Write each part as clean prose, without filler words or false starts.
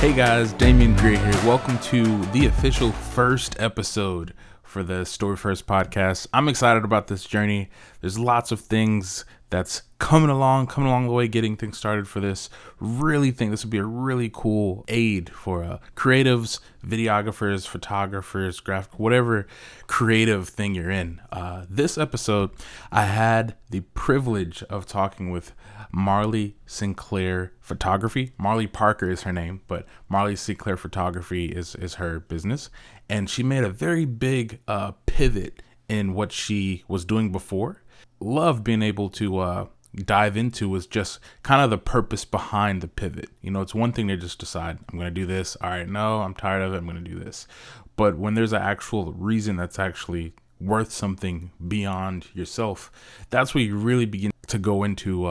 Hey guys, Damian Gray here. Welcome to the official first episode for the Story First podcast. I'm excited about this journey. There's lots of things that's coming along the way, getting things started for this. Really think this would be a really cool aid for creatives, videographers, photographers, graphic, whatever creative thing you're in. This episode, I had the privilege of talking with Marley Sinclair Photography. Marley Parker is her name, but Marley Sinclair Photography is her business. And she made a very big pivot in what she was doing before. Love being able to dive into was just kind of the purpose behind the pivot. You know, it's one thing to just decide, I'm going to do this. All right, no, I'm tired of it. I'm going to do this. But when there's an actual reason that's actually worth something beyond yourself, that's where you really begin to go into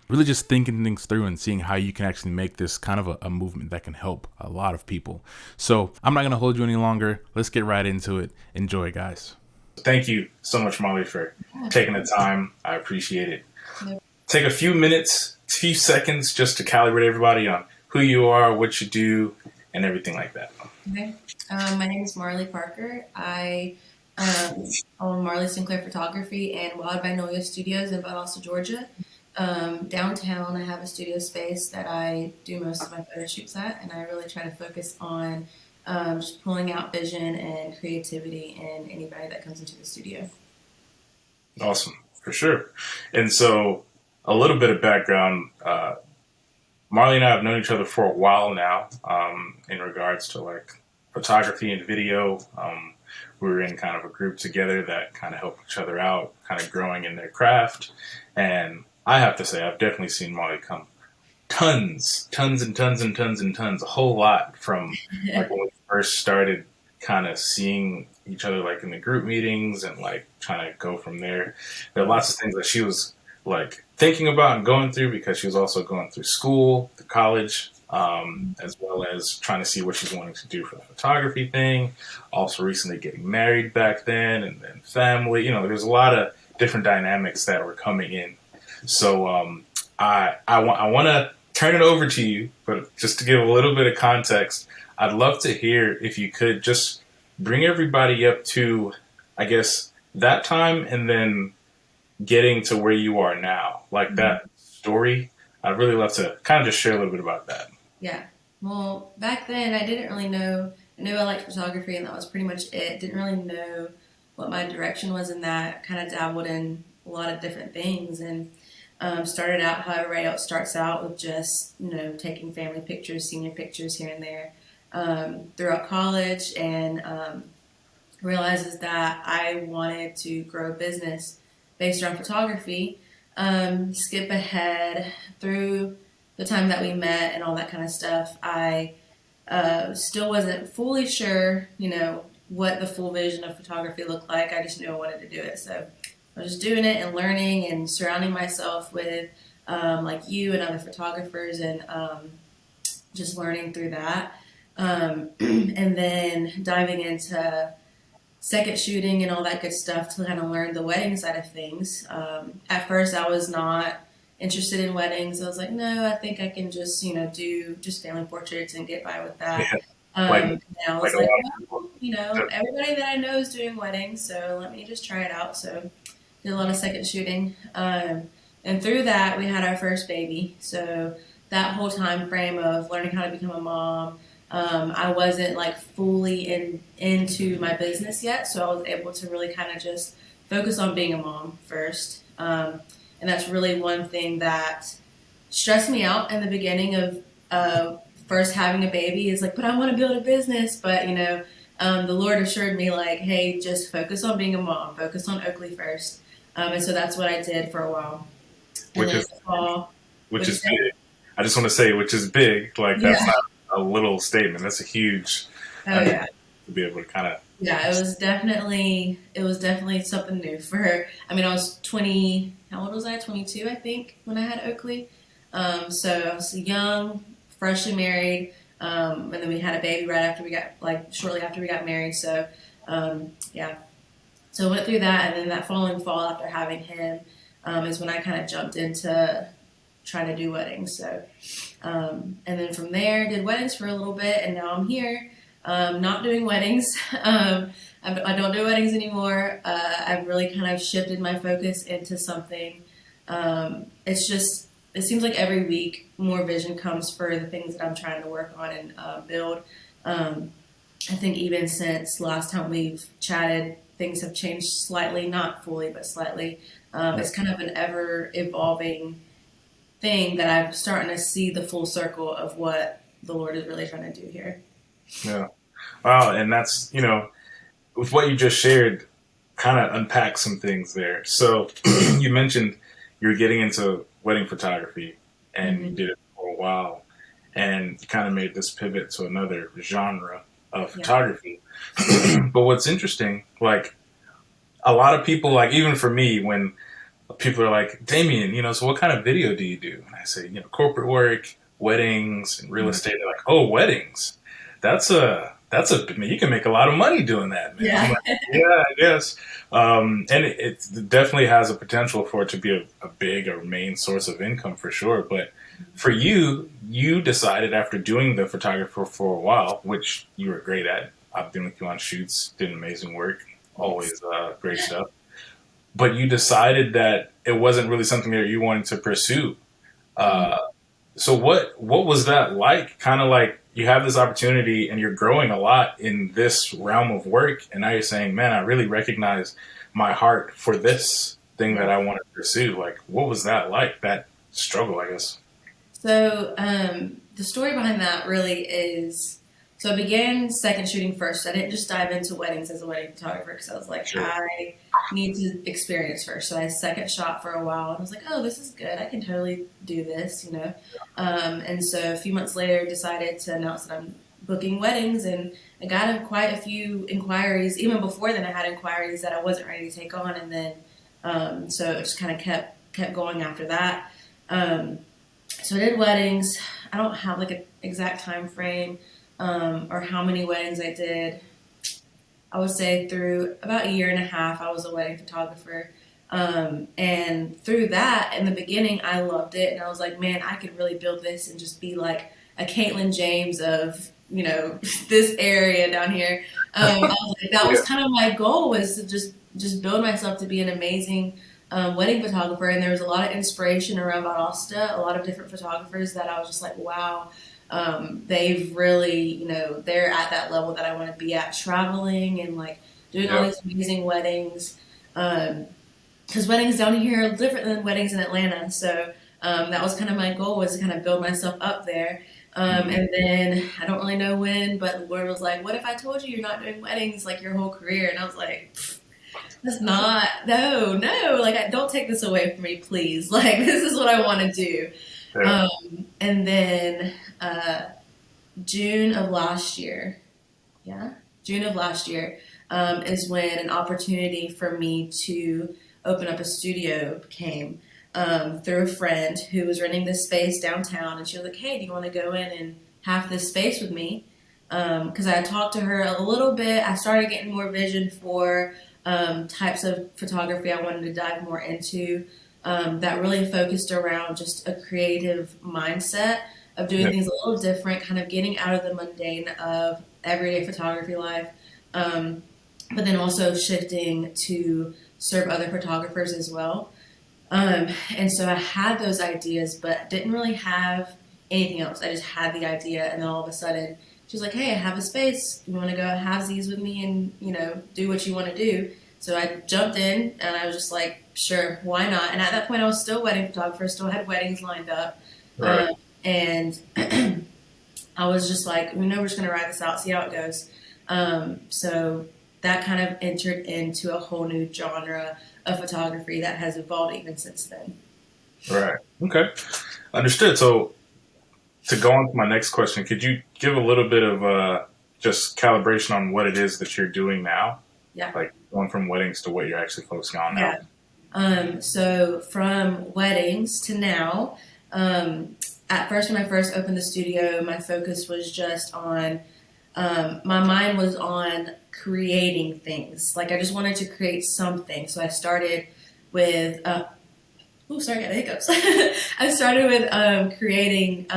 really just thinking things through and seeing how you can actually make this kind of a movement that can help a lot of people. So I'm not going to hold you any longer. Let's get right into it. Enjoy, guys. Thank you so much, Marley, for taking the time. I appreciate it. Yep. Take a few minutes, few seconds just to calibrate everybody on who you are, what you do, and everything like that. Okay. My name is Marley Parker. I own Marley Sinclair Photography and Wild Magnolia Studios in Valdosta, Georgia. Downtown, I have a studio space that I do most of my photo shoots at, and I really try to focus on just pulling out vision and creativity in anybody that comes into the studio. Awesome, for sure. And so, a little bit of background. Marley and I have known each other for a while now, in regards to like photography and video. We were in kind of a group together that kind of helped each other out, kind of growing in their craft. And I have to say, I've definitely seen Marley come tons, a whole lot from like when we first started kind of seeing each other like in the group meetings and like trying to go from there. There are lots of things that she was like thinking about and going through because she was also going through school, the college, as well as trying to see what she's wanting to do for the photography thing. Also recently getting married back then and then family. You know, there's a lot of different dynamics that were coming in. So I want to turn it over to you, but just to give a little bit of context, I'd love to hear if you could just bring everybody up to, I guess, that time and then getting to where you are now, like that story. I'd really love to kind of just share a little bit about that. Yeah. Well, back then I didn't really know. I knew I liked photography and that was pretty much it. Didn't really know what my direction was in that. Kind of dabbled in a lot of different things and started out how everybody else starts out with just, you know, taking family pictures, senior pictures here and there throughout college, and realizes that I wanted to grow a business based around photography. Skip ahead through the time that we met and all that kind of stuff. I still wasn't fully sure, you know, what the full vision of photography looked like. I just knew I wanted to do it. So I was just doing it and learning and surrounding myself with like you and other photographers and just learning through that. And then diving into second shooting and all that good stuff to kind of learn the wedding side of things. At first I was not interested in weddings. I was like, no, I think I can just, you know, do just family portraits and get by with that. Yeah. And I was like, well, you know, everybody that I know is doing weddings, so let me just try it out. So did a lot of second shooting. And through that, we had our first baby. So that whole time frame of learning how to become a mom, I wasn't like fully into my business yet. So I was able to really kind of just focus on being a mom first. And that's really one thing that stressed me out in the beginning of first having a baby is like, but I want to build a business. But, you know, the Lord assured me like, hey, just focus on being a mom, focus on Oakley first. And so that's what I did for a while. Which is big. I just want to say, which is big. Like, that's not a little statement. That's a huge, to be able to kind of. Yeah, it was definitely something new for her. I mean, I was 20, how old was I? 22, I think, when I had Oakley. So I was young, freshly married, and then we had a baby right after we got, like, shortly after we got married. So, So I went through that, and then that following fall after having him is when I kind of jumped into trying to do weddings. So, and then from there, did weddings for a little bit, and now I'm here, not doing weddings. I don't do weddings anymore. I've really kind of shifted my focus into something. It seems like every week more vision comes for the things that I'm trying to work on and build. I think even since last time we've chatted, things have changed slightly, not fully, but slightly. It's kind of an ever evolving thing that I'm starting to see the full circle of what the Lord is really trying to do here. Yeah. Wow. And that's, with what you just shared, kind of unpack some things there. So you mentioned you're getting into wedding photography and you did it for a while and you kind of made this pivot to another genre of photography. But what's interesting, like a lot of people, like even for me, when people are like, Damien, so what kind of video do you do? And I say, corporate work, weddings, and real estate. They're like, oh, weddings. You can make a lot of money doing that, man. Yeah. I'm like, yeah, I guess. And it definitely has a potential for it to be a big or main source of income for sure. But for you decided after doing the photographer for a while, which you were great at. I've been with you on shoots, did amazing work, always great stuff. But you decided that it wasn't really something that you wanted to pursue. So what was that like? Kind of like you have this opportunity and you're growing a lot in this realm of work, and now you're saying, man, I really recognize my heart for this thing that I want to pursue. Like, what was that like, that struggle, I guess? So the story behind that really is, so I began second shooting first. I didn't just dive into weddings as a wedding photographer because I was like, Sure. I need to experience first. So I second shot for a while and I was like, oh, this is good. I can totally do this, And so a few months later, decided to announce that I'm booking weddings, and I got quite a few inquiries. Even before then, I had inquiries that I wasn't ready to take on, and then so it just kind of kept going after that. So I did weddings. I don't have like an exact time frame or how many weddings I did. I would say through about a year and a half, I was a wedding photographer. And through that, in the beginning, I loved it. And I was like, man, I could really build this and just be like a Caitlin James of, this area down here. I was like, that was kind of my goal, was to just build myself to be an amazing wedding photographer. And there was a lot of inspiration around Valdosta, a lot of different photographers that I was just like, wow, they've really, they're at that level that I want to be at, traveling and like doing all these amazing weddings. Because weddings down here are different than weddings in Atlanta. So that was kind of my goal, was to kind of build myself up there. And then I don't really know when, but the Lord was like, what if I told you you're not doing weddings like your whole career? And I was like, that's not, no, like, don't take this away from me, please. Like, this is what I want to do. Yeah. And then June of last year is when an opportunity for me to open up a studio came through a friend who was renting this space downtown, and she was like, hey, do you want to go in and have this space with me? Because I talked to her a little bit. I started getting more vision for types of photography I wanted to dive more into, that really focused around just a creative mindset of doing things a little different, kind of getting out of the mundane of everyday photography life, but then also shifting to serve other photographers as well. And so I had those ideas, but didn't really have anything else. I just had the idea, and then all of a sudden, she was like, hey, I have a space. You want to go have these with me and, do what you want to do? So I jumped in, and I was just like, sure, why not? And at that point, I was still a wedding photographer, still had weddings lined up. Right. And I was just like, we're just going to ride this out, see how it goes. So that kind of entered into a whole new genre of photography that has evolved even since then. Right. Okay. Understood. So to go on to my next question, could you give a little bit of just calibration on what it is that you're doing now? Yeah. Like going from weddings to what you're actually focusing on now. Yeah. So from weddings to now, at first, when I first opened the studio, my focus was just on, my mind was on creating things. Like, I just wanted to create something. So I started with Oh, sorry, I got hiccups. I started with creating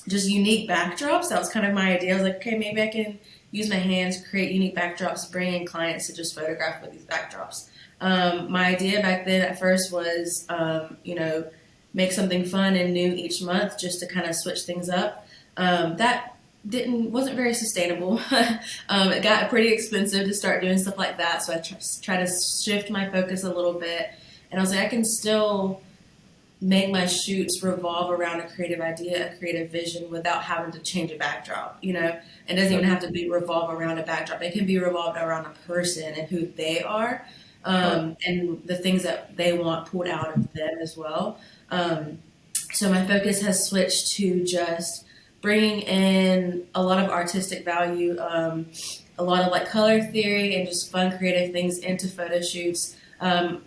just unique backdrops. That was kind of my idea. I was like, okay, maybe I can use my hands, create unique backdrops, bring in clients to just photograph with these backdrops. My idea back then at first was, make something fun and new each month just to kind of switch things up. That didn't wasn't very sustainable. It got pretty expensive to start doing stuff like that, so I try to shift my focus a little bit. And I was like, I can still make my shoots revolve around a creative idea, a creative vision without having to change a backdrop. It doesn't even have to be revolve around a backdrop. It can be revolved around a person and who they are, and the things that they want pulled out of them as well. So my focus has switched to just bringing in a lot of artistic value, a lot of like color theory and just fun creative things into photo shoots.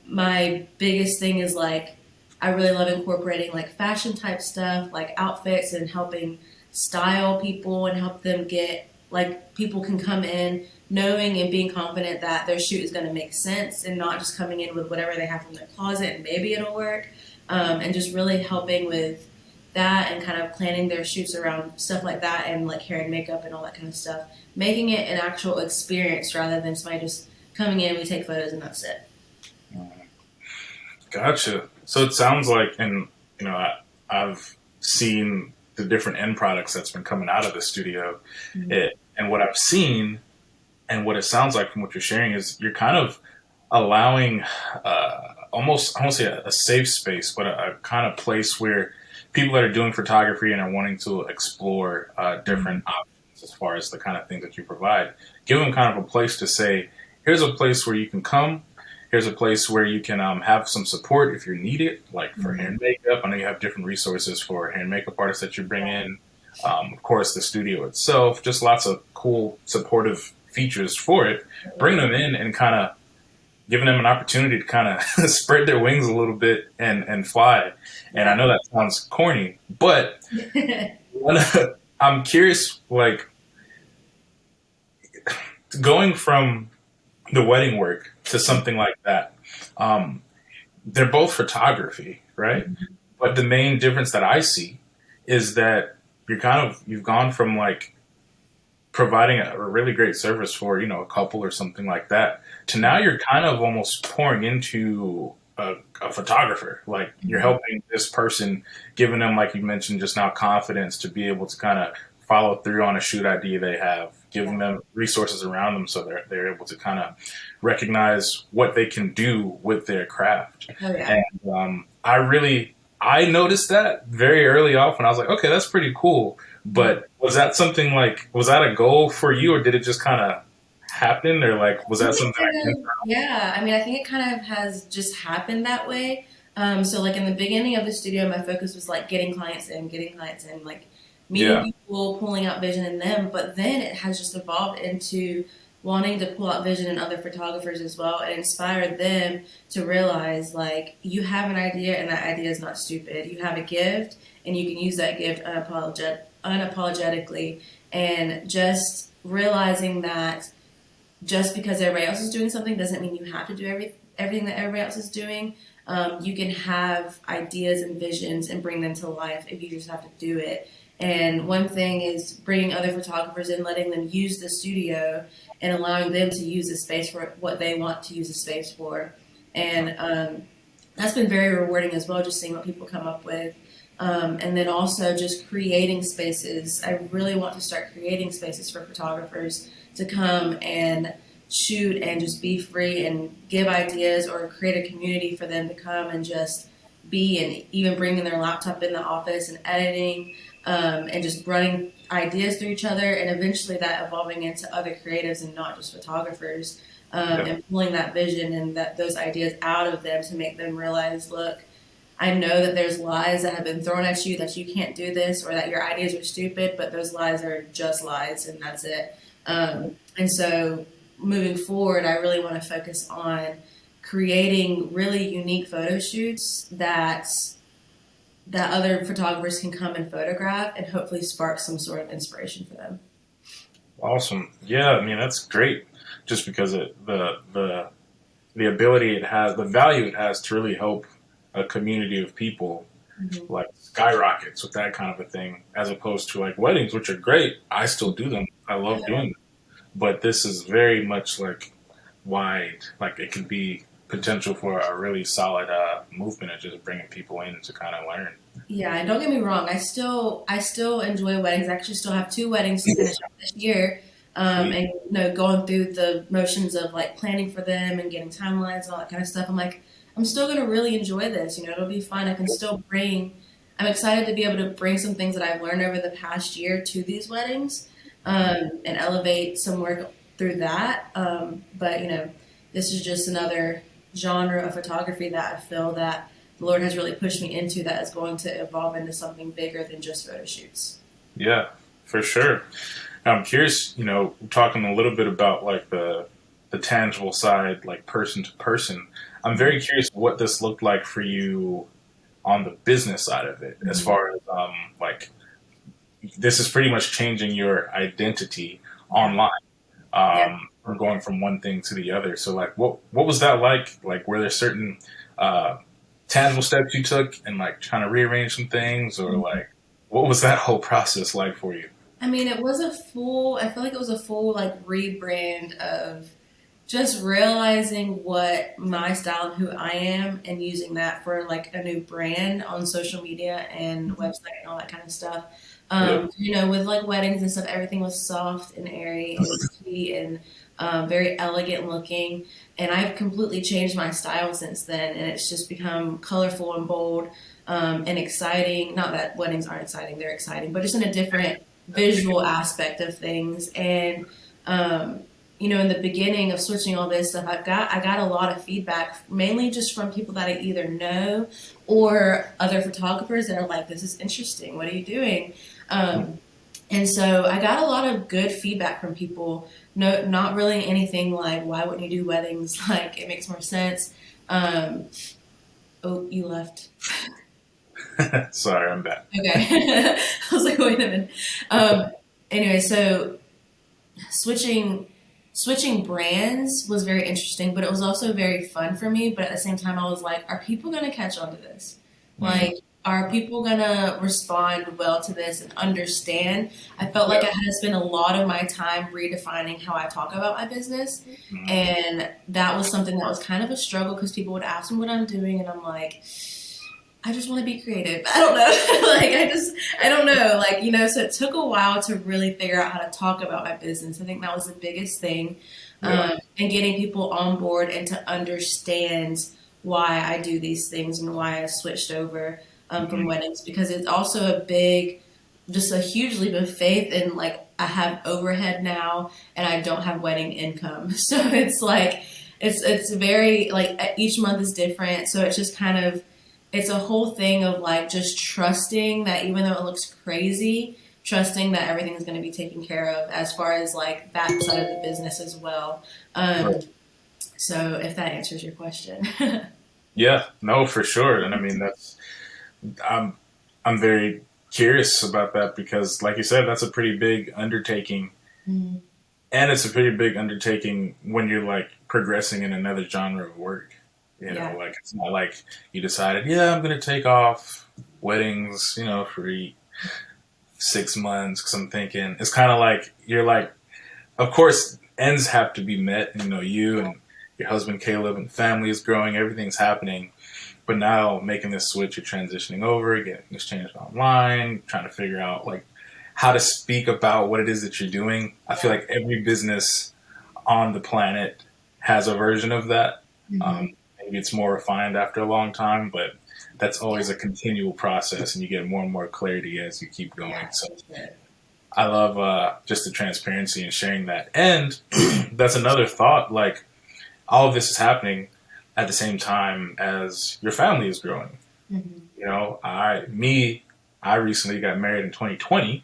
My biggest thing is like I really love incorporating like fashion type stuff, like outfits, and helping style people and help them get like people can come in knowing and being confident that their shoot is going to make sense and not just coming in with whatever they have from their closet and maybe it'll work. And just really helping with that and kind of planning their shoots around stuff like that and like hair and makeup and all that kind of stuff, making it an actual experience rather than somebody just coming in, we take photos and that's it. Gotcha. So it sounds like, and I've seen the different end products that's been coming out of the studio, and what I've seen, and what it sounds like from what you're sharing is you're kind of allowing almost, I won't say a safe space, but a kind of place where people that are doing photography and are wanting to explore different options as far as the kind of things that you provide, give them kind of a place to say, here's a place where you can come. Here's a place where you can have some support if you need it, like for hair and makeup. I know you have different resources for hair and makeup artists that you bring in. Of course, the studio itself, just lots of cool supportive features for it. Bring them in and kind of giving them an opportunity to kind of spread their wings a little bit and fly. And I know that sounds corny, but I'm curious, like going from the wedding work to something like that. They're both photography, right? Mm-hmm. But the main difference that I see is that you've gone from like providing a really great service for, a couple or something like that to now you're kind of almost pouring into a photographer. Like you're helping this person, giving them, like you mentioned just now, confidence to be able to kind of follow through on a shoot idea they have, giving them resources around them so they're able to kind of recognize what they can do with their craft. Oh, yeah. And I noticed that very early off when I was like, okay, that's pretty cool. But was that something like, was that a goal for you or did it just kind of happen or like, was that something? Yeah, I mean, I think it kind of has just happened that way. So like in the beginning of the studio, my focus was like getting clients in, like meeting people, pulling out vision in them. But then it has just evolved into wanting to pull out vision in other photographers as well and inspire them to realize like you have an idea and that idea is not stupid. You have a gift and you can use that gift unapologetically, and just realizing that just because everybody else is doing something doesn't mean you have to do everything that everybody else is doing. You can have ideas and visions and bring them to life if you just have to do it. And one thing is bringing other photographers in, letting them use the studio and allowing them to use the space for what they want to use the space for. And that's been very rewarding as well, just seeing what people come up with. And then also just creating spaces. I really want to start creating spaces for photographers to come and shoot and just be free and give ideas, or create a community for them to come and just be, and even bringing their laptop in the office and editing, and just running ideas through each other, and eventually that evolving into other creatives and not just photographers, and pulling that vision and those ideas out of them to make them realize, look, I know that there's lies that have been thrown at you that you can't do this or that your ideas are stupid, but those lies are just lies and that's it. And so moving forward, I really want to focus on creating really unique photo shoots that other photographers can come and photograph and hopefully spark some sort of inspiration for them. Awesome. Yeah, I mean, that's great just because the ability it has, the value it has to really help a community of people Mhm. like skyrockets with that kind of a thing, as opposed to like weddings, which are great. I still do them. I love Yeah. doing them. But this is very much like wide. Like it can be potential for a really solid movement of just bringing people in to kind of learn. Yeah, and don't get me wrong. I still enjoy weddings. I actually still have two weddings to finish up this year, Sweet. and going through the motions of like planning for them and getting timelines and all that kind of stuff. I'm like, I'm still gonna really enjoy this. It'll be fun. I can still bring. I'm excited to be able to bring some things that I've learned over the past year to these weddings, and elevate some work through that. But this is just another genre of photography that I feel that the Lord has really pushed me into that is going to evolve into something bigger than just photo shoots. Yeah, for sure. I'm curious, talking a little bit about like the tangible side, like person to person. I'm very curious what this looked like for you on the business side of it, as Mhm. far as like this is pretty much changing your identity Yeah, online, yeah. from going from one thing to the other. So like, what was that like? Like, were there certain uh, tangible steps you took and like trying to rearrange some things, or like, what was that whole process like for you? I mean, it was a full, I feel like it was a full like rebrand of just realizing what my style and who I am and using that for like a new brand on social media and website and all that kind of stuff. Yeah. With like weddings and stuff, everything was soft and airy and sweet and very elegant looking. And I've completely changed my style since then, and it's just become colorful and bold, and exciting. Not that weddings aren't exciting; they're exciting, but just in a different visual aspect of things. And um, in the beginning of switching all this stuff, I got a lot of feedback, mainly just from people that I either know or other photographers that are like, "This is interesting. What are you doing?" Um, and so I got a lot of good feedback from people. No, not really anything like, "Why wouldn't you do weddings?" Like it makes more sense. Um, oh, you left. Sorry, I'm back. Okay, I was like, wait a minute. Um, anyway, so switching switching brands was very interesting, but it was also very fun for me. But at the same time, I was like, are people going to catch on to this? Mm, Like, are people going to respond well to this and understand? I felt like yeah. I had to spend a lot of my time redefining how I talk about my business. Mm, And that was something that was kind of a struggle because people would ask me what I'm doing, and I'm like, I just want to be creative. I don't know. I don't know. So it took a while to really figure out how to talk about my business. I think that was the biggest thing. yeah. And getting people on board and to understand why I do these things and why I switched over from Mm, weddings, because it's also just a huge leap of faith. And like, I have overhead now and I don't have wedding income. So it's like, it's very like each month is different. So it's just kind of, it's a whole thing of like just trusting that even though it looks crazy, trusting that everything is going to be taken care of as far as like that side of the business as well. Um, right. so if that answers your question. Yeah. No, for sure. And I mean, I'm I'm very curious about that because, like you said, that's a pretty big undertaking, Mm, and it's a pretty big undertaking when you're like progressing in another genre of work. yeah. Like it's not like you decided, yeah, I'm gonna take off weddings, for 6 months because I'm thinking it's kind of like you're like, of course, ends have to be met. You and your husband Caleb and family is growing, everything's happening. But now making this switch, you're transitioning over, getting this changed online, trying to figure out like how to speak about what it is that you're doing. I feel like every business on the planet has a version of that. Hmm. Maybe it's more refined after a long time, but that's always a continual process, and you get more and more clarity as you keep going. Yeah. So For sure. I love just the transparency and sharing that. And that's another thought. Like all of this is happening at the same time as your family is growing. Hmm. I recently got married in 2020,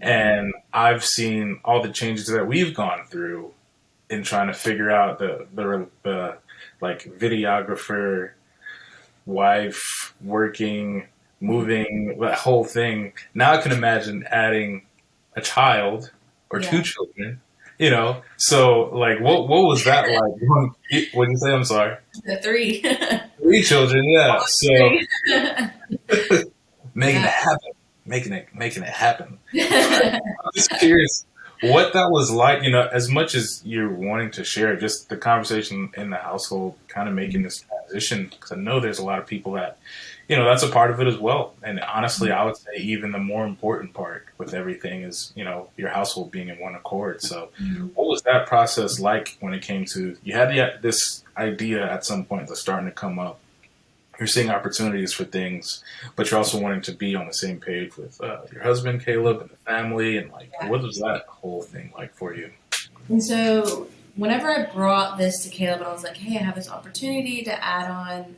and I've seen all the changes that we've gone through in trying to figure out the like videographer, wife, working, Hmm. moving, that whole thing. Now I can imagine adding a child or two Yeah. children. So like, what was that like? What did you say? I'm sorry. The three. Three children, yeah. So Three. making it Yeah. happen, making it happen. I'm just curious what that was like. As much as you're wanting to share, just the conversation in the household, kind of making this transition. Because I know there's a lot of people that, that's a part of it as well. And honestly, I would say even the more important part with everything is, your household being in one accord. So, what was that process like when it came to you had this idea at some point that's starting to come up? You're seeing opportunities for things, but you're also wanting to be on the same page with your husband, Caleb, and the family. And like, Yeah. what was that whole thing like for you? And so whenever I brought this to Caleb and I was like, hey, I have this opportunity to add on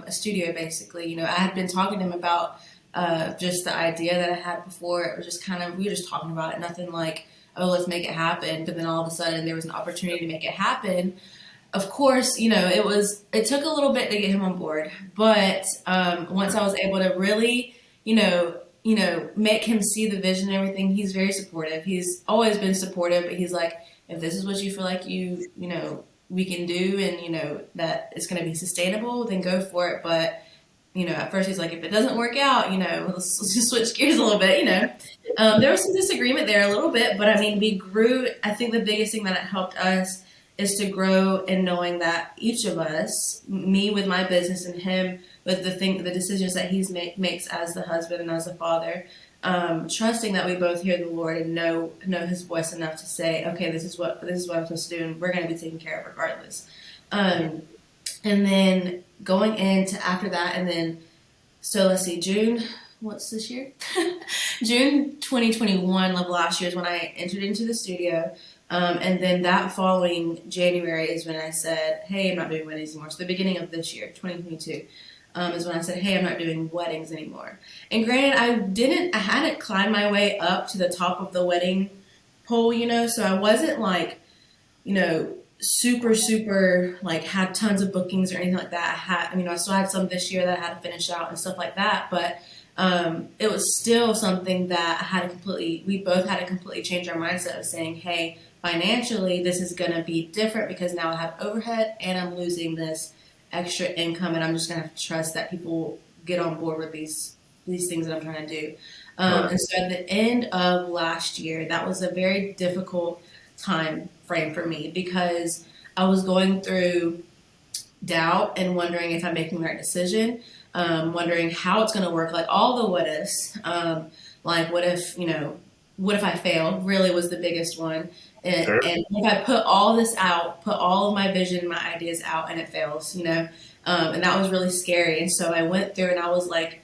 a studio basically, I had been talking to him about just the idea that I had before. It was just kind of, we were just talking about it, nothing like, oh, let's make it happen. But then all of a sudden there was an opportunity to make it happen. Of course, it took a little bit to get him on board, but once I was able to really, make him see the vision and everything, he's very supportive. He's always been supportive, but he's like, if this is what you feel like we can do, and that it's going to be sustainable, then go for it. But at first he's like, if it doesn't work out, let's just switch gears a little bit. There was some disagreement there a little bit, but I mean, we grew. I think the biggest thing that helped us is to grow in knowing that each of us, me with my business and him with the decisions that makes as the husband and as a father, trusting that we both hear the Lord and know His voice enough to say, okay, this is what I'm supposed to do, and we're going to be taken care of regardless. And then going into after that, and then so let's see, June. What's this year? June 2021 of last year is when I entered into the studio. And then that following January is when I said, hey, I'm not doing weddings anymore. So the beginning of this year, 2022, is when I said, hey, I'm not doing weddings anymore. And granted, I hadn't climbed my way up to the top of the wedding pole, so I wasn't like, super, super, like had tons of bookings or anything like that. I still had some this year that I had to finish out and stuff like that. But it was still something that we both had to completely change our mindset of saying, hey, financially, this is going to be different because now I have overhead and I'm losing this extra income, and I'm just going to have to trust that people get on board with these things that I'm trying to do. Right. And so at the end of last year, that was a very difficult time frame for me because I was going through doubt and wondering if I'm making the right decision, wondering how it's going to work, like all the what ifs, like what if I fail really was the biggest one. Sure. And if I put all this out, put all of my vision, my ideas out, and it fails, and that was really scary. And so I went through and I was like,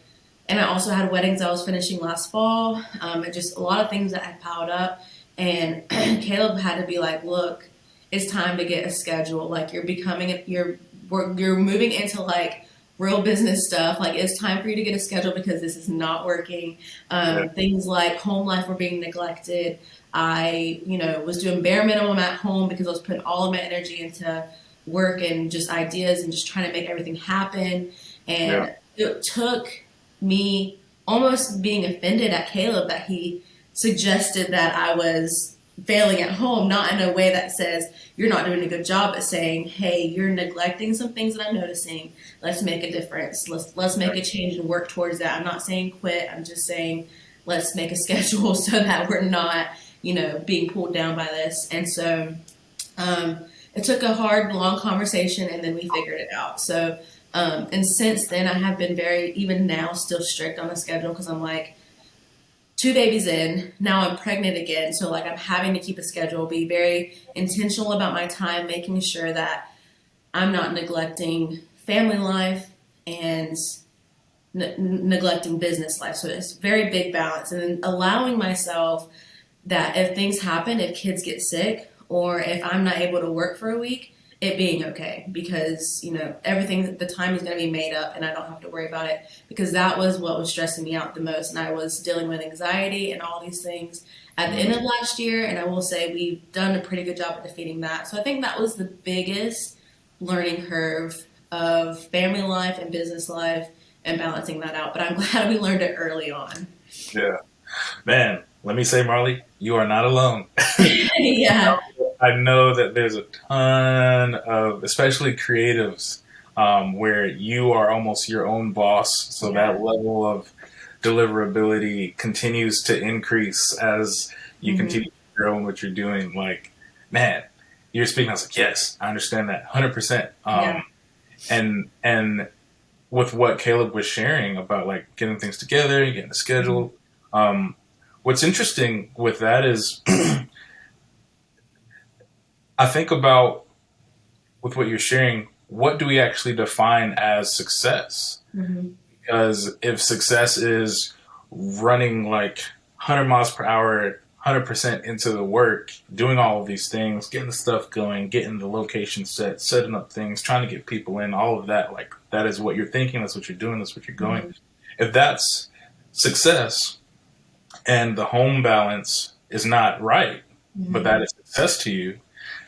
and I also had weddings I was finishing last fall, and just a lot of things that had piled up. And Caleb had to be like, look, it's time to get a schedule. Like you're moving into like real business stuff. Like it's time for you to get a schedule because this is not working. Things like home life were being neglected. I, was doing bare minimum at home because I was putting all of my energy into work and just ideas and just trying to make everything happen. And it took me almost being offended at Caleb that he suggested that I was failing at home, not in a way that says you're not doing a good job, but saying, hey, you're neglecting some things that I'm noticing. Let's make a difference. Let's make a change and work towards that. I'm not saying quit. I'm just saying let's make a schedule so that we're not, being pulled down by this. And so it took a hard, long conversation, and then we figured it out. So and since then, I have been even now, still strict on the schedule because I'm like, 2 babies in, now I'm pregnant again. So like I'm having to keep a schedule, be very intentional about my time, making sure that I'm not neglecting family life and neglecting business life. So it's very big balance, and then allowing myself that if things happen, if kids get sick or if I'm not able to work for a week, it being okay because, everything, the time is going to be made up and I don't have to worry about it because that was what was stressing me out the most. And I was dealing with anxiety and all these things at the end of last year. And I will say we've done a pretty good job at defeating that. So I think that was the biggest learning curve of family life and business life and balancing that out. But I'm glad we learned it early on. Yeah. Man, let me say, Marley, you are not alone. Yeah. I know that there's a ton of, especially creatives, where you are almost your own boss. So Yeah. that level of deliverability continues to increase as you Hmm. continue to grow in what you're doing. Like, man, you're speaking. I was like, yes, I understand that 100%. Yeah. And with what Caleb was sharing about like getting things together, getting a Hmm. schedule. Um, what's interesting with that is I think about with what you're sharing, what do we actually define as success? Hmm. Because if success is running like 100 miles per hour, 100% into the work, doing all of these things, getting the stuff going, getting the location set, setting up things, trying to get people in, all of that, like that is what you're thinking, that's what you're doing, that's what you're going. Hmm. If that's success and the home balance is not right, but Hmm. that is success to you,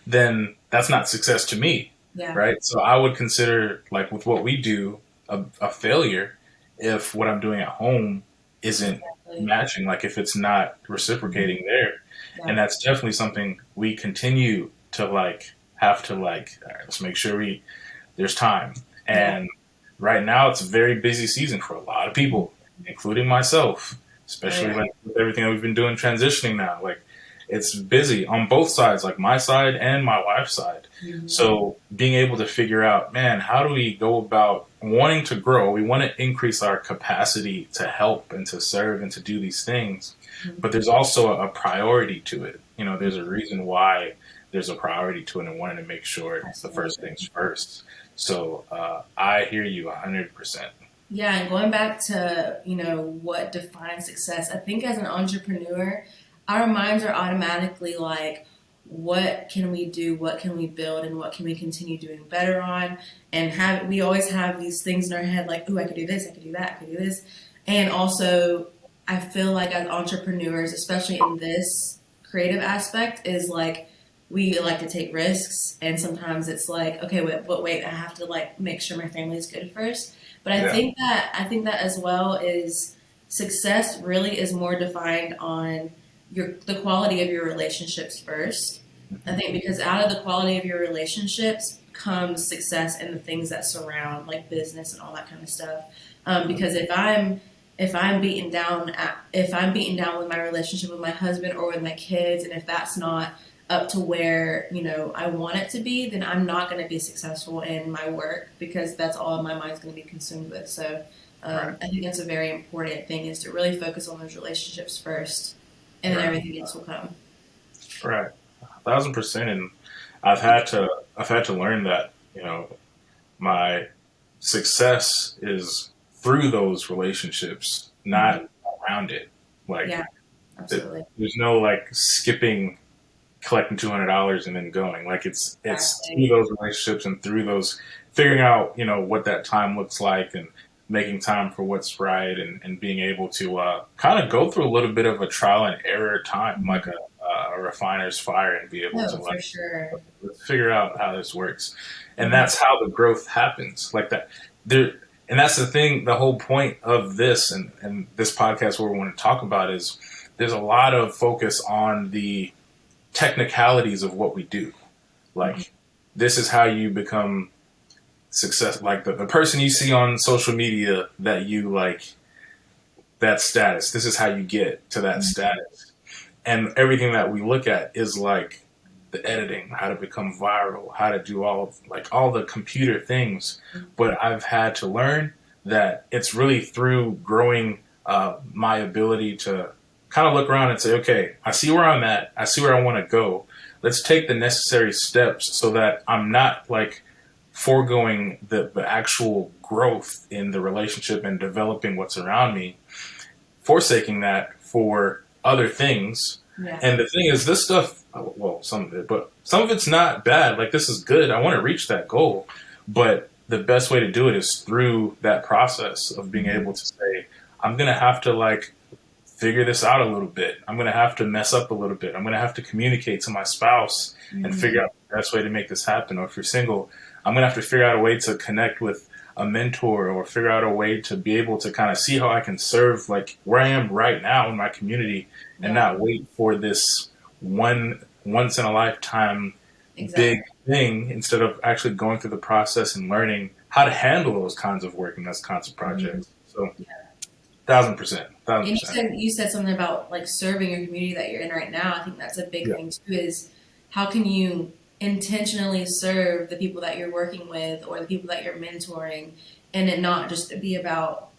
then that's not success to me, Yeah. right? So I would consider, like with what we do, a failure if what I'm doing at home isn't Exactly. matching, like if it's not Hmm. reciprocating there. Yeah. And that's definitely something we continue to like have to like, all right, let's make sure there's time. Yeah. And right now it's a very busy season for a lot of people, including myself, Oh especially yeah. like with everything that we've been doing transitioning now. Like it's busy on both sides, like my side and my wife's side. Hmm. So being able to figure out, man, how do we go about wanting to grow? We want to increase our capacity to help and to serve and to do these things. But there's also a priority to it. You know, there's a reason why there's a priority to it and wanting to make sure the first Absolutely. things first. So I hear you 100%. Yeah, and going back to, what defines success, I think as an entrepreneur, our minds are automatically like, what can we do? What can we build? And what can we continue doing better on? And we always have these things in our head like, oh, I could do this, I could do that, I could do this. And also, I feel like as entrepreneurs, especially in this creative aspect, is like we like to take risks. And sometimes it's like, okay, wait, I have to like make sure my family is good first. But I Yeah. think that as well is success really is more defined on the quality of your relationships first. I think because out of the quality of your relationships comes success and the things that surround like business and all that kind of stuff. Because if I'm beaten down with my relationship with my husband or with my kids, and if that's not up to where I want it to be, then I'm not going to be successful in my work because that's all my mind's going to be consumed with. So Right. I think that's a very important thing is to really focus on those relationships first, and then Right. everything else will come. Right. 1,000%. And I've had to learn that, you know, my success is through those relationships, Hmm. not around it. Like Yeah, absolutely. there's no like skipping collecting $200 and then going. Like it's through Exactly. those relationships and through those figuring out what that time looks like and making time for what's right and being able to kind of go through a little bit of a trial and error time, like Hmm. a refiner's fire, and be able to No, for like sure. let's figure out how this works, and Hmm. that's how the growth happens. Like that there. And that's the thing, the whole point of this and this podcast, what we want to talk about is there's a lot of focus on the technicalities of what we do. Hmm. Like, this is how you become success. Like the person you see on social media that you like, that status. This is how you get to that status. And everything that we look at is like the editing, how to become viral, how to do all the computer things. But I've had to learn that it's really through growing my ability to kind of look around and say, okay, I see where I'm at. I see where I want to go. Let's take the necessary steps so that I'm not like foregoing the actual growth in the relationship and developing what's around me, forsaking that for other things. Yeah. And the thing is, this stuff, well, some of it, but some of it's not bad. Like, this is good. I want to reach that goal. But the best way to do it is through that process of being Hmm. able to say, I'm going to have to, like, figure this out a little bit. I'm going to have to mess up a little bit. I'm going to have to communicate to my spouse and figure Hmm. out the best way to make this happen. Or if you're single, I'm going to have to figure out a way to connect with a mentor or figure out a way to be able to kind of see how I can serve like where I am right now in my community and Yeah. not wait for this once in a lifetime big Exactly. thing instead of actually going through the process and learning how to handle those kinds of work and those kinds of projects. So, Yeah. 1000%, And 1000%. you said something about like serving your community that you're in right now. I think that's a big Yeah, thing too. Is how can you intentionally serve the people that you're working with or the people that you're mentoring, and it not just be about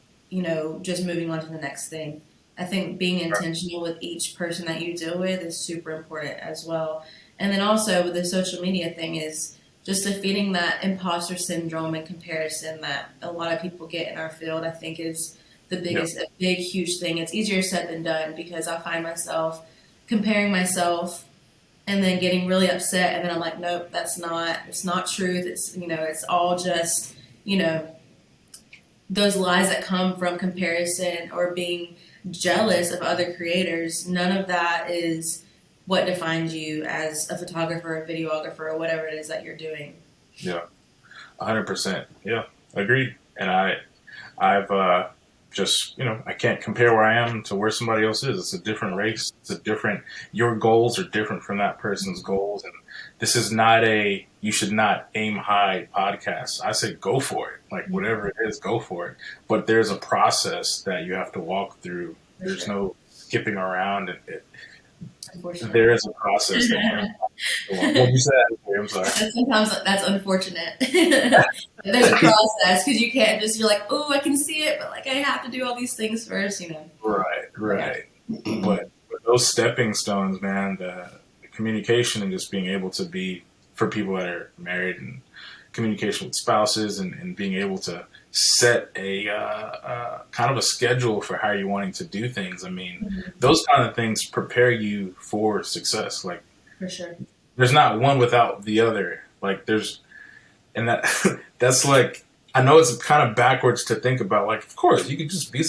just moving on to the next thing. I think being right. intentional with each person that you deal with is super important as well. And then also with the social media thing is just defeating that imposter syndrome and comparison that a lot of people get in our field. I think is the Yeah, biggest, a big, huge thing. It's easier said than done because I find myself comparing myself and then getting really upset. And then I'm like, nope, it's not truth. It's all just, you know, those lies that come from comparison or being jealous of other creators. None of that is what defines you as a photographer, a videographer, or whatever it is that you're doing. yeah, 100%. Yeah, agreed. And I've just, I can't compare where I am to where somebody else is. It's a different race. It's a different, your goals are different from that person's goals. And this is not you should not aim high podcast. I say go for it. Like whatever it is, go for it. But there's a process that you have to walk through. For There's sure. no skipping around. Unfortunately. There is a process that you have to go on. What you said, I'm sorry. And sometimes that's unfortunate. There's a process because you can't just you're like, oh, I can see it, but like I have to do all these things first. Right, Yeah. right. But those stepping stones, man, the communication and just being able to be for people that are married and communication with spouses and being able to set a kind of a schedule for how you're wanting to do things. I mean, those kind of things prepare you for success. Like For sure. there's not one without the other. Like and that that's like I know it's kind of backwards to think about. Like, of course, you could just be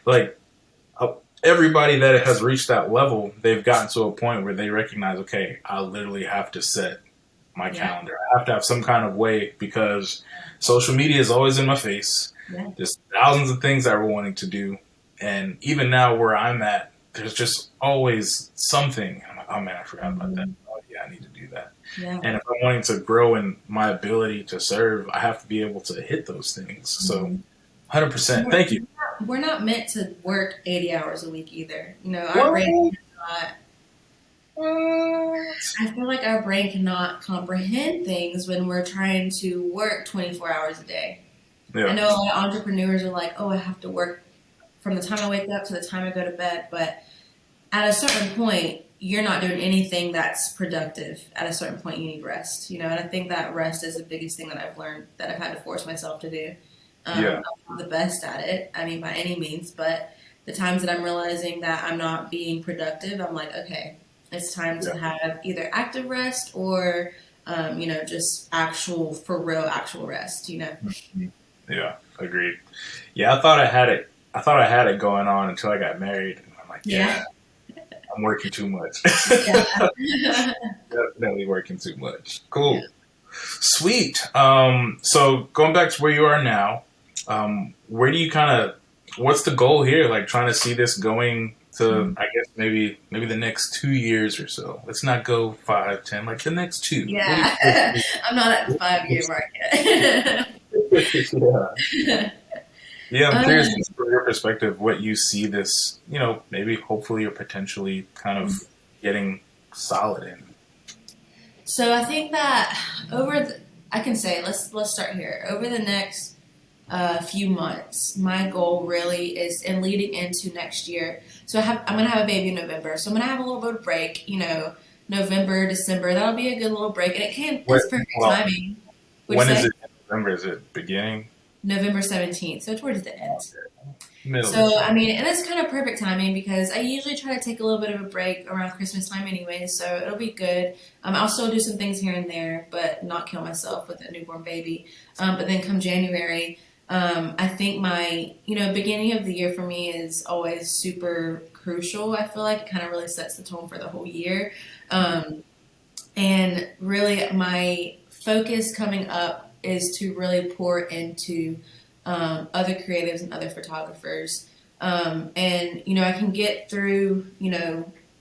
like everybody that has reached that level. They've gotten to a point where they recognize, okay, I literally have to set my Yeah. calendar. I have to have some kind of way because social media is always in my face. Yeah. There's thousands of things that we're wanting to do, and even now where I'm at, there's just always something. I'm like, oh man, I forgot about that. Oh yeah, I need to do that. Yeah. And if I'm wanting to grow in my ability to serve, I have to be able to hit those things. So, 100%. Thank you. We're not meant to work 80 hours a week either. Our What? brain cannot. I feel like our brain cannot comprehend things when we're trying to work 24 hours a day. I Yeah, know a lot of entrepreneurs are like, oh, I have to work from the time I wake up to the time I go to bed. But at a certain point, you're not doing anything that's productive. At a certain point, you need rest. And I think that rest is the biggest thing that I've learned that I've had to force myself to do. yeah, I'm not the best at it. I mean, by any means, but the times that I'm realizing that I'm not being productive, I'm like, okay, it's time yeah, to have either active rest or, just for real, actual rest. yeah. Agreed. Yeah, I thought I had it. I thought I had it going on until I got married. And I'm like, Yeah. yeah, I'm working too much. Yeah. Definitely working too much. Yeah. Cool. Sweet. So going back to where you are now, where do you what's the goal here? Like trying to see this going to, I guess maybe the next 2 years or so. Let's not go 5, 10, like the next 2. Yeah. I'm not at the 5-year mark yet. Yeah. Yeah, I'm Um, curious just from your perspective what you see this, maybe hopefully or potentially kind of getting solid in. so I think that I can say let's start here. Over the next few months, my goal really is in leading into next year. So I'm gonna have a baby in November. So I'm gonna have a little bit of break. November, December. That'll be a good little break, and What, it's perfect well, timing. Would you when is say it in November? Is it beginning? November 17th? So towards the end. Middle So, of I mean, and it's kind of perfect timing because I usually try to take a little bit of a break around Christmas time anyway, so it'll be good. I'll still do some things here and there, but not kill myself with a newborn baby. But then come January, I think my, beginning of the year for me is always super crucial. I feel like it kind of really sets the tone for the whole year. And really my focus coming up is to really pour into other creatives and other photographers. I can get through,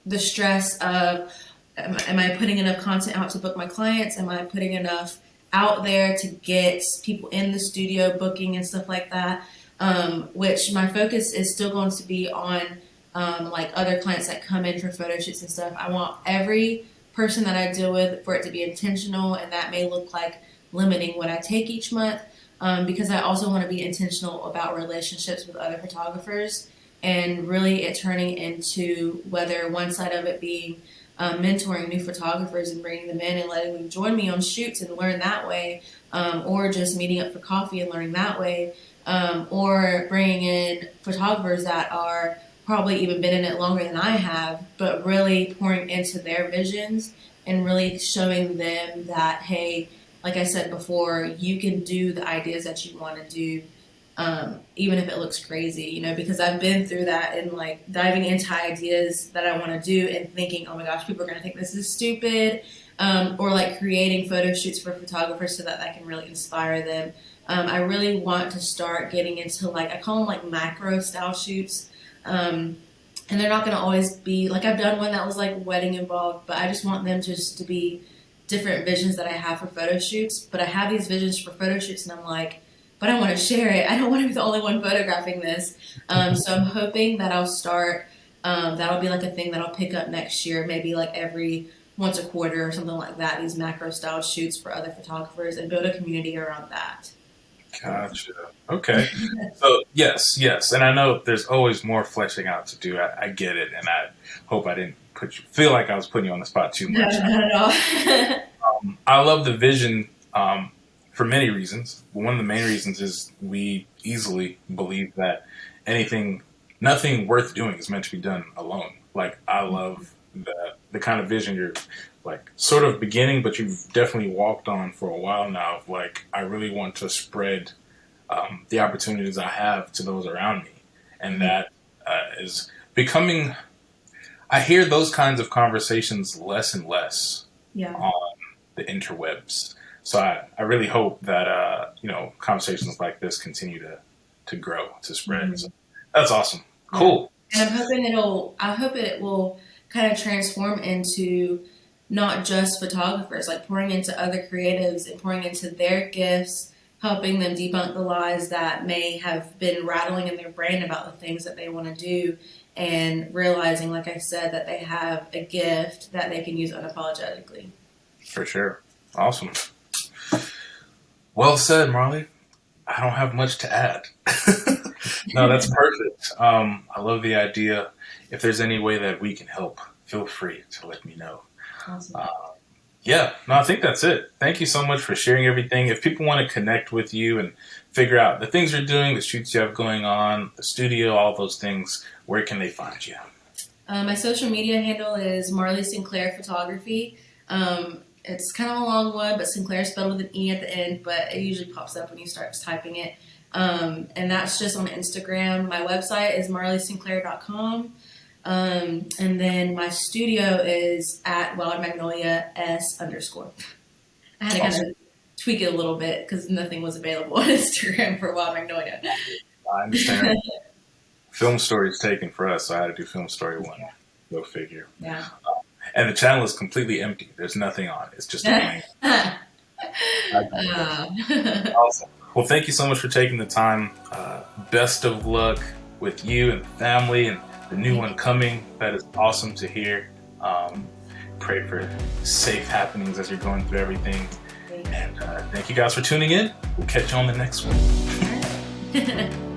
the stress of, am I putting enough content out to book my clients? Am I putting enough out there to get people in the studio booking and stuff like that. Which my focus is still going to be on like other clients that come in for photo shoots and stuff. I want every person that I deal with for it to be intentional, and that may look like limiting what I take each month, because I also want to be intentional about relationships with other photographers, and really it turning into whether one side of it being mentoring new photographers and bringing them in and letting them join me on shoots and learn that way, or just meeting up for coffee and learning that way, or bringing in photographers that are probably even been in it longer than I have, but really pouring into their visions and really showing them that, hey, like I said before, you can do the ideas that you want to do, even if it looks crazy, you know, because I've been through that and like diving into ideas that I want to do and thinking, oh my gosh, people are going to think this is stupid, or like creating photo shoots for photographers so that can really inspire them. I really want to start getting into like, I call them like macro style shoots. And they're not going to always be like, I've done one that was like wedding involved, but I just want them just to be different visions that I have for photo shoots. But I have these visions for photo shoots and I'm like, but I want to share it. I don't want to be the only one photographing this. So I'm hoping that I'll start, that'll be like a thing that I'll pick up next year, maybe like every once a quarter or something like that, these macro style shoots for other photographers, and build a community around that. Gotcha. Okay. So yes, and I know there's always more fleshing out to do. I get it, and I hope I didn't feel like I was putting you on the spot too much. No, not at all. I love the vision for many reasons. One of the main reasons is we easily believe that nothing worth doing is meant to be done alone. Like, I love the kind of vision you're like sort of beginning, but you've definitely walked on for a while now. Of like, I really want to spread the opportunities I have to those around me, and that is becoming. I hear those kinds of conversations less and less on the interwebs. So I really hope that conversations like this continue to grow, to spread. Mm-hmm. So that's awesome. Cool. And I hope it will kind of transform into not just photographers, like pouring into other creatives and pouring into their gifts, helping them debunk the lies that may have been rattling in their brain about the things that they want to do, and realizing, like I said, that they have a gift that they can use unapologetically. For sure. Awesome. Well said, Marley. I don't have much to add. No, that's perfect. I love the idea. If there's any way that we can help, feel free to let me know. Awesome. I think that's it. Thank you so much for sharing everything. If people want to connect with you and figure out the things you're doing, the shoots you have going on, the studio, all those things, where can they find you? My social media handle is Marley Sinclair Photography. It's kind of a long one, but Sinclair is spelled with an E at the end, but it usually pops up when you start typing it. And that's just on Instagram. My website is marleysinclair.com. And then my studio is at Wild Magnolia S_. I had to kind of tweak it a little bit because nothing was available on Instagram for Wild Magnolia. I understand. Film Story is taken for us, so I had to do Film Story 1. Go figure. Yeah. And the channel is completely empty. There's nothing on it. It's just a blank. Awesome. Well, thank you so much for taking the time. Best of luck with you and the family and the new one coming. That is awesome to hear. Pray for safe happenings as you're going through everything. And thank you guys for tuning in. We'll catch you on the next one.